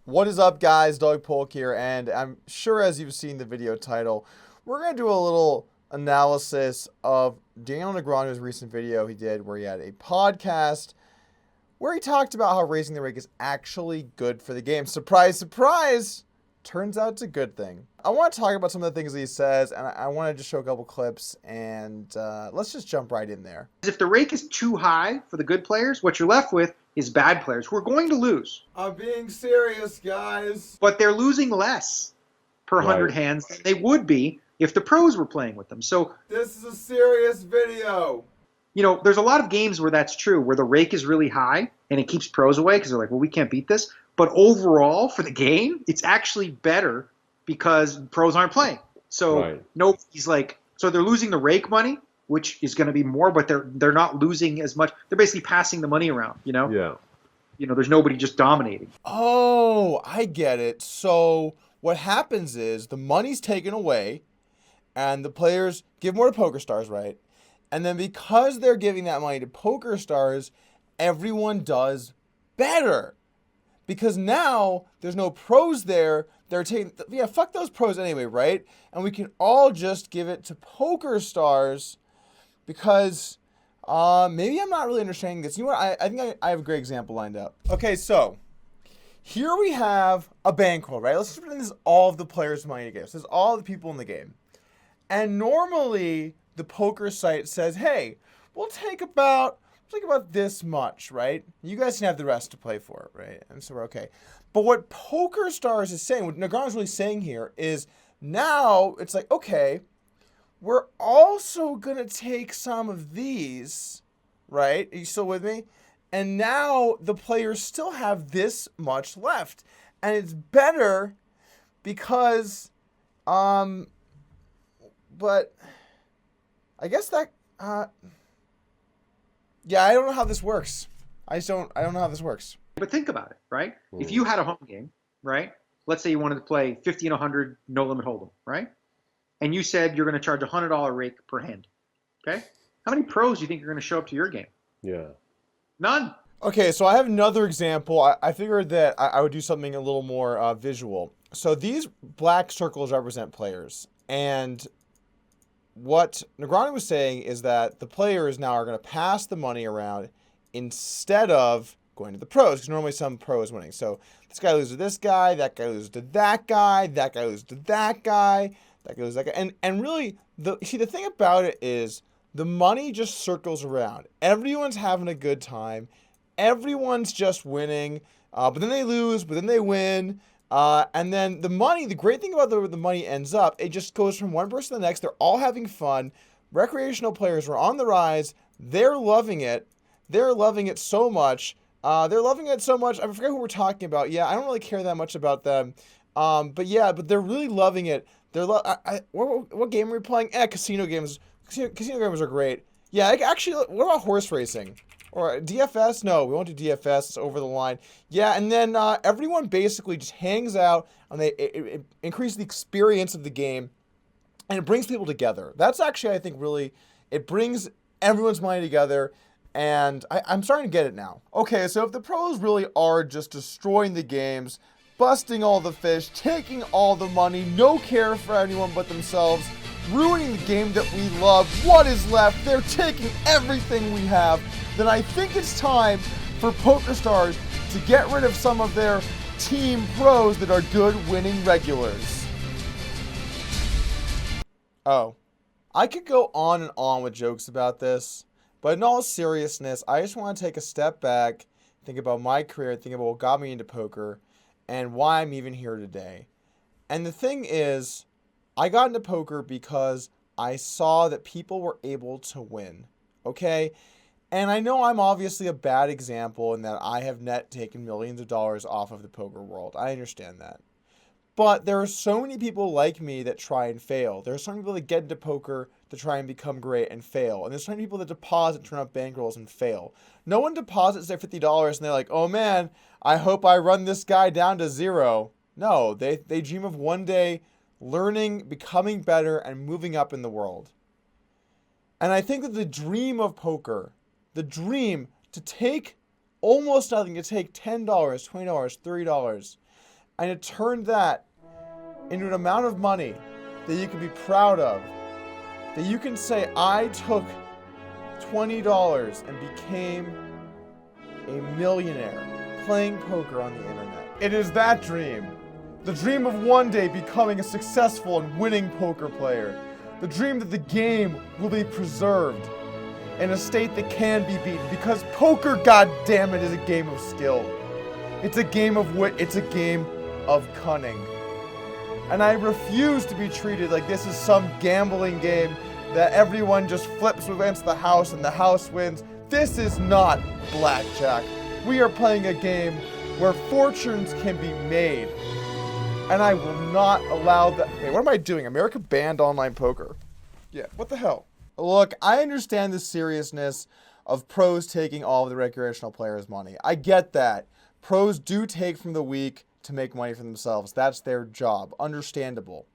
What is up, guys? Doug Polk here, and I'm sure as you've seen the video title, we're going to do a little analysis of Daniel Negreanu's recent video he did where he had a podcast where he talked about how raising the rake is actually good for the game. Surprise, surprise! Turns out it's a good thing. I want to talk about some of the things that he says, and I want to just show a couple clips, and let's just jump right in there. If the rake is too high for the good players, what you're left with is bad players who are going to lose. I'm being serious, guys. But they're losing less per 100 hands than they would be if the pros were playing with them. So this is a serious video. You know, there's a lot of games where that's true, where the rake is really high and it keeps pros away because they're like, well, we can't beat this. But overall, for the game, it's actually better because pros aren't playing. So nobody's like, so they're losing the rake money, which is going to be more, but they're not losing as much. They're basically passing the money around, you know? Yeah. You know, there's nobody just dominating. Oh, I get it. So what happens is the money's taken away and the players give more to Pokerstars, right? And then because they're giving that money to Pokerstars, everyone does better. Because now there's no pros there. They're taking, yeah, fuck those pros anyway, right? And we can all just give it to Pokerstars because maybe I'm not really understanding this. You know what? I think I have a great example lined up. Okay, so here we have a bankroll, right? Let's just pretend this is all of the players' money together. So this is all the people in the game. And normally the poker site says, hey, we'll take about this much, right? You guys can have the rest to play for it, right? And so we're okay. But what Pokerstars is saying, what Negreanu's really saying here is now it's like, okay, we're also going to take some of these, right? Are you still with me? And now the players still have this much left. And it's better because, but I guess that, yeah, I don't know how this works. I don't know how this works. But think about it, right? If you had a home game, right? Let's say you wanted to play 50 and 100 no limit hold'em, right? And you said you're going to charge a $100 rake per hand, okay? How many pros do you think are going to show up to your game? Yeah. None. Okay, so I have another example. I figured that I would do something a little more visual. So these black circles represent players. And what Negreanu was saying is that the players now are going to pass the money around instead of going to the pros, because normally some pro is winning. So this guy loses to this guy, that guy loses to that guy, that guy loses to that guy, that guy loses to that guy. And really, the thing about it is the money just circles around. Everyone's having a good time. Everyone's just winning. But then they lose, but then they win. And then the money, the great thing about the money ends up, it just goes from one person to the next. They're all having fun. Recreational players are on the rise. They're loving it. They're loving it so much. I forget who we're talking about. Yeah, I don't really care that much about them. But they're really loving it. What game are we playing? Casino games. Casino games are great. Yeah, actually, what about horse racing? Or DFS? No, we won't do DFS. It's over the line. Yeah, and then everyone basically just hangs out, and it increases the experience of the game, and it brings people together. That's actually, I think, really, it brings everyone's money together, and I'm starting to get it now. Okay, so if the pros really are just destroying the games, busting all the fish, taking all the money, no care for anyone but themselves, ruining the game that we love, what is left? They're taking everything we have. Then I think it's time for Pokerstars to get rid of some of their team pros that are good winning regulars. Oh, I could go on and on with jokes about this, but in all seriousness, I just want to take a step back, think about my career, think about what got me into poker, and why I'm even here today. And the thing is, I got into poker because I saw that people were able to win, okay? And I know I'm obviously a bad example in that I have taken millions of dollars off of the poker world. I understand that. But there are so many people like me that try and fail. There are so many people that get into poker to try and become great and fail. And there's so many people that deposit, turn up bankrolls and fail. No one deposits their $50 and they're like, oh man, I hope I run this guy down to zero. No, they dream of one day learning, becoming better, and moving up in the world. And I think that the dream of poker, the dream to take almost nothing, to take $10, $20, $30, and to turn that into an amount of money that you can be proud of, that you can say, I took $20 and became a millionaire playing poker on the internet. It is that dream. The dream of one day becoming a successful and winning poker player. The dream that the game will be preserved in a state that can be beaten, because poker, goddammit, is a game of skill. It's a game of wit, it's a game of cunning. And I refuse to be treated like this is some gambling game that everyone just flips against the house and the house wins. This is not blackjack. We are playing a game where fortunes can be made. And I will not allow that. Hey, what am I doing? America banned online poker. Yeah, what the hell? Look, I understand the seriousness of pros taking all of the recreational players' money. I get that. Pros do take from the weak to make money for themselves. That's their job. Understandable.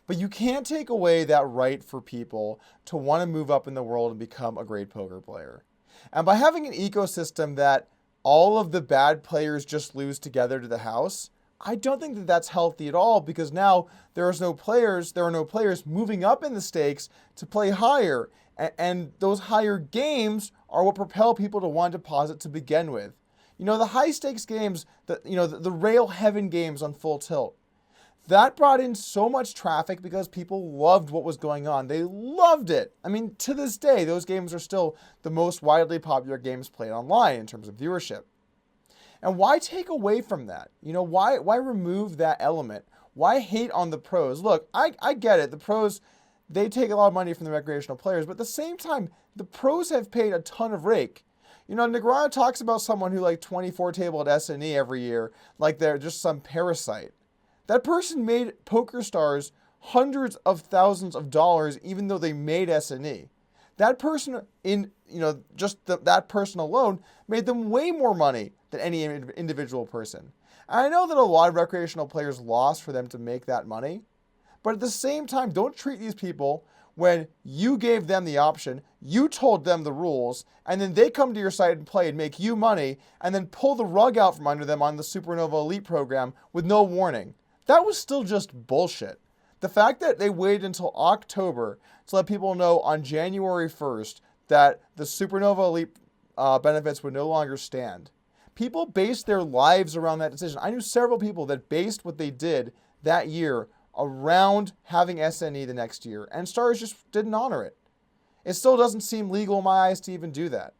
But you can't take away that right for people to want to move up in the world and become a great poker player. And by having an ecosystem that all of the bad players just lose together to the house, I don't think that that's healthy at all, because now there are no players moving up in the stakes to play higher. And those higher games are what propel people to want to deposit to begin with. You know, the high stakes games, the Rail Heaven games on Full Tilt, that brought in so much traffic because people loved what was going on. They loved it. I mean, to this day, those games are still the most widely popular games played online in terms of viewership. And why take away from that? You know, why remove that element? Why hate on the pros? Look, I get it. The pros, they take a lot of money from the recreational players, but at the same time, the pros have paid a ton of rake. You know, Negreanu talks about someone who like 24 table at S&E every year like they're just some parasite. That person made Pokerstars hundreds of thousands of dollars even though they made S&E. That person, that person alone made them way more money than any individual person. And I know that a lot of recreational players lost for them to make that money, but at the same time, don't treat these people when you gave them the option, you told them the rules, and then they come to your site and play and make you money, and then pull the rug out from under them on the Supernova Elite program with no warning. That was still just bullshit. The fact that they waited until October to let people know on January 1st that the Supernova Elite benefits would no longer stand. People based their lives around that decision. I knew several people that based what they did that year around having SNE the next year, and Stars just didn't honor it. It still doesn't seem legal in my eyes to even do that.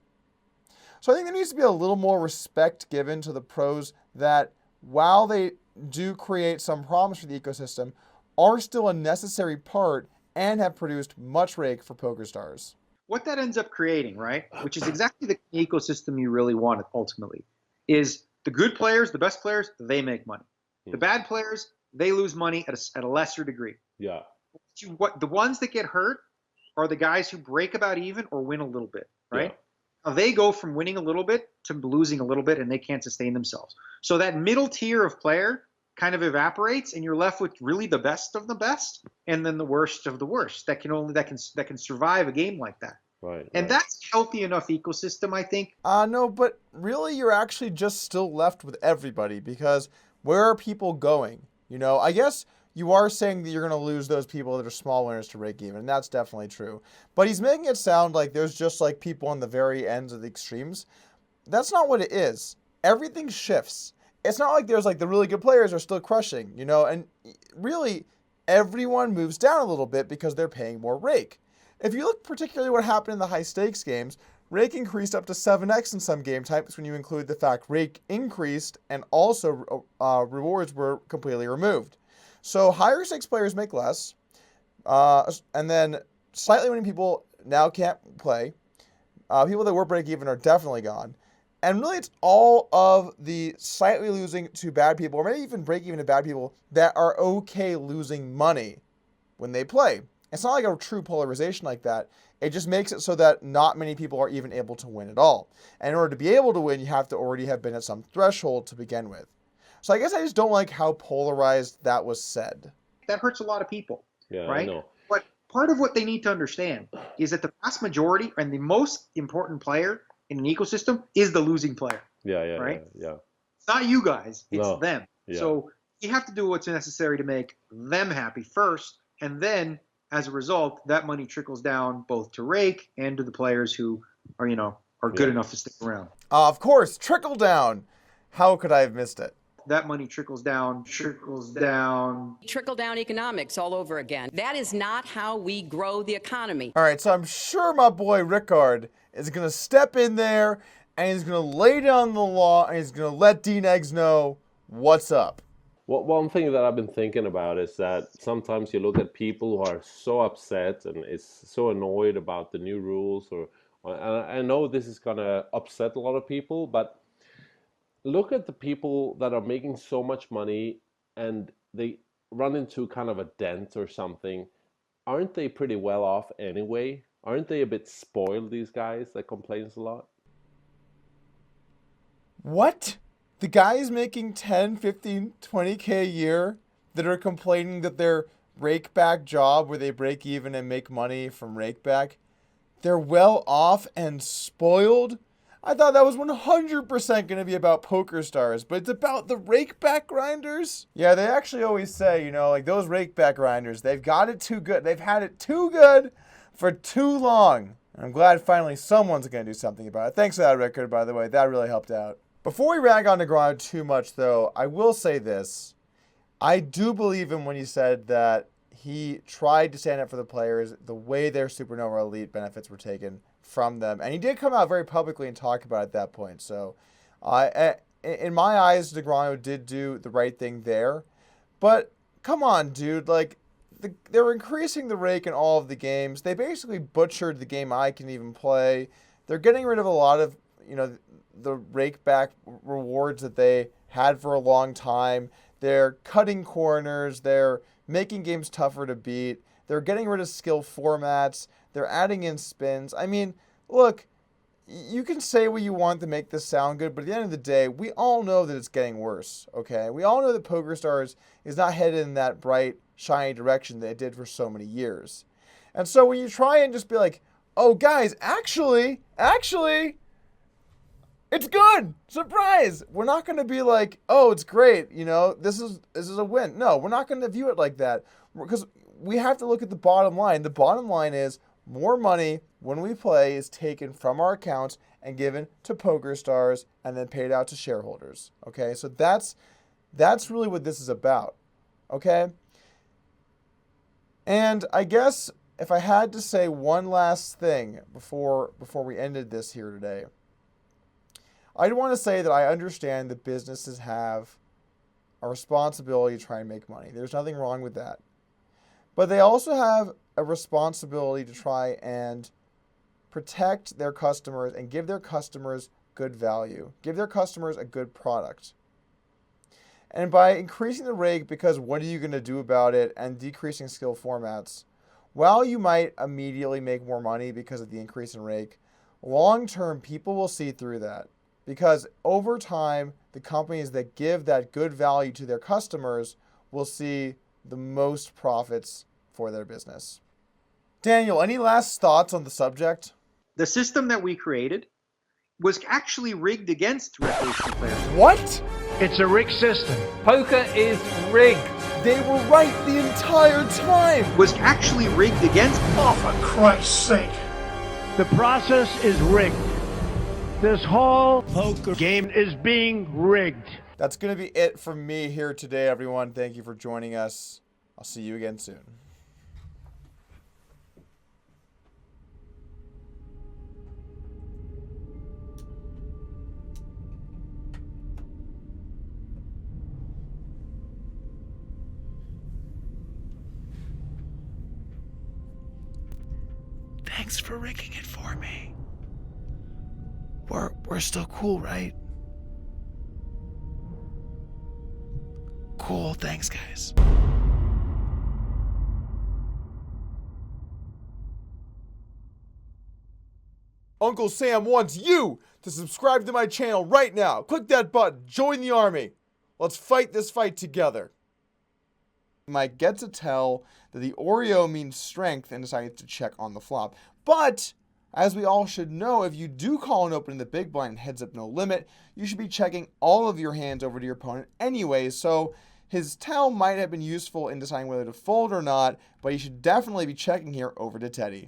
So I think there needs to be a little more respect given to the pros that, while they do create some problems for the ecosystem, are still a necessary part and have produced much rake for Pokerstars. What that ends up creating, right, which is exactly the ecosystem you really want ultimately, is the good players, the best players, they make money. The bad players, they lose money at a lesser degree. Yeah. The ones that get hurt are the guys who break about even or win a little bit, right? Yeah. Now they go from winning a little bit to losing a little bit, and they can't sustain themselves. So that middle tier of player kind of evaporates, and you're left with really the best of the best, and then the worst of the worst that can survive a game like that. Right. And that's a healthy enough ecosystem, I think. No, but really you're actually just still left with everybody, because where are people going? You know, I guess you are saying that you're going to lose those people that are small winners to rake even, and that's definitely true. But he's making it sound like there's just like people on the very ends of the extremes. That's not what it is. Everything shifts. It's not like there's like the really good players are still crushing, you know, and really everyone moves down a little bit because they're paying more rake. If you look particularly what happened in the high stakes games, rake increased up to 7x in some game types when you include the fact rake increased and also rewards were completely removed. So higher stakes players make less, and then slightly winning people now can't play. People that were break even are definitely gone. And really it's all of the slightly losing to bad people, or maybe even break even to bad people, that are okay losing money when they play. It's not like a true polarization like that. It just makes it so that not many people are even able to win at all. And in order to be able to win, you have to already have been at some threshold to begin with. So I guess I just don't like how polarized that was said. That hurts a lot of people, Yeah, right? I know. But part of what they need to understand is that the vast majority and the most important player in an ecosystem is the losing player. Yeah, right? yeah. It's not you guys, it's No. them. Yeah. So You have to do what's necessary to make them happy first, and then as a result, that money trickles down both to Rake and to the players who are good enough to stick around. Of course, trickle down. How could I have missed it? That money trickles down. Trickle-down economics all over again. That is not how we grow the economy. All right, so I'm sure my boy Rickard is going to step in there and he's going to lay down the law and he's going to let Dean Eggs know what's up. Well, one thing that I've been thinking about is that sometimes you look at people who are so upset and is so annoyed about the new rules, or I know this is going to upset a lot of people, but look at the people that are making so much money and they run into kind of a dent or something. Aren't they pretty well off anyway? Aren't they a bit spoiled, these guys that complains a lot? What? The guys making 10, 15, 20K a year that are complaining that their Rakeback job where they break even and make money from Rakeback, they're well off and spoiled? I thought that was 100% going to be about Pokerstars, but it's about the Rakeback grinders? Yeah, they actually always say, like those Rakeback grinders, they've got it too good. They've had it too good for too long. And I'm glad finally someone's going to do something about it. Thanks for that, Rickard, by the way. That really helped out. Before we rag on Negreanu too much, though, I will say this. I do believe him when he said that he tried to stand up for the players the way their Supernova Elite benefits were taken from them. And he did come out very publicly and talk about it at that point. So, in my eyes, Negreanu did do the right thing there. But, come on, dude. They're increasing the rake in all of the games. They basically butchered the game I can even play. They're getting rid of a lot of, the Rakeback rewards that they had for a long time. They're cutting corners. They're making games tougher to beat. They're getting rid of skill formats. They're adding in spins. I mean, look, you can say what you want to make this sound good, but at the end of the day, we all know that it's getting worse, okay? We all know that Pokerstars is not headed in that bright, shiny direction that it did for so many years. And so when you try and just be like, oh, guys, actually, it's good. Surprise. We're not going to be like, oh, it's great. This is a win. No, we're not going to view it like that because we have to look at the bottom line. The bottom line is more money when we play is taken from our accounts and given to Pokerstars and then paid out to shareholders. Okay, so that's really what this is about. Okay, and I guess if I had to say one last thing before we ended this here today, I'd want to say that I understand that businesses have a responsibility to try and make money. There's nothing wrong with that. But they also have a responsibility to try and protect their customers and give their customers good value. Give their customers a good product. And by increasing the rake, because what are you going to do about it, and decreasing skill formats, while you might immediately make more money because of the increase in rake, long-term people will see through that. Because over time, the companies that give that good value to their customers will see the most profits for their business. Daniel, any last thoughts on the subject? The system that we created was actually rigged against recreational players. What? It's a rigged system. Poker is rigged. They were right the entire time. Was actually rigged against. Oh, for Christ's sake. The process is rigged. This whole poker game is being rigged. That's going to be it from me here today, everyone. Thank you for joining us. I'll see you again soon. Thanks for rigging it for me. We're still cool, right? Cool, thanks guys. Uncle Sam wants you to subscribe to my channel right now. Click that button, join the army. Let's fight this fight together. You might get to tell that the Oreo means strength and decided to check on the flop. But as we all should know, if you do call and open in the big blind and heads up no limit, you should be checking all of your hands over to your opponent anyway. So His tell might have been useful in deciding whether to fold or not, but you should definitely be checking here over to Teddy.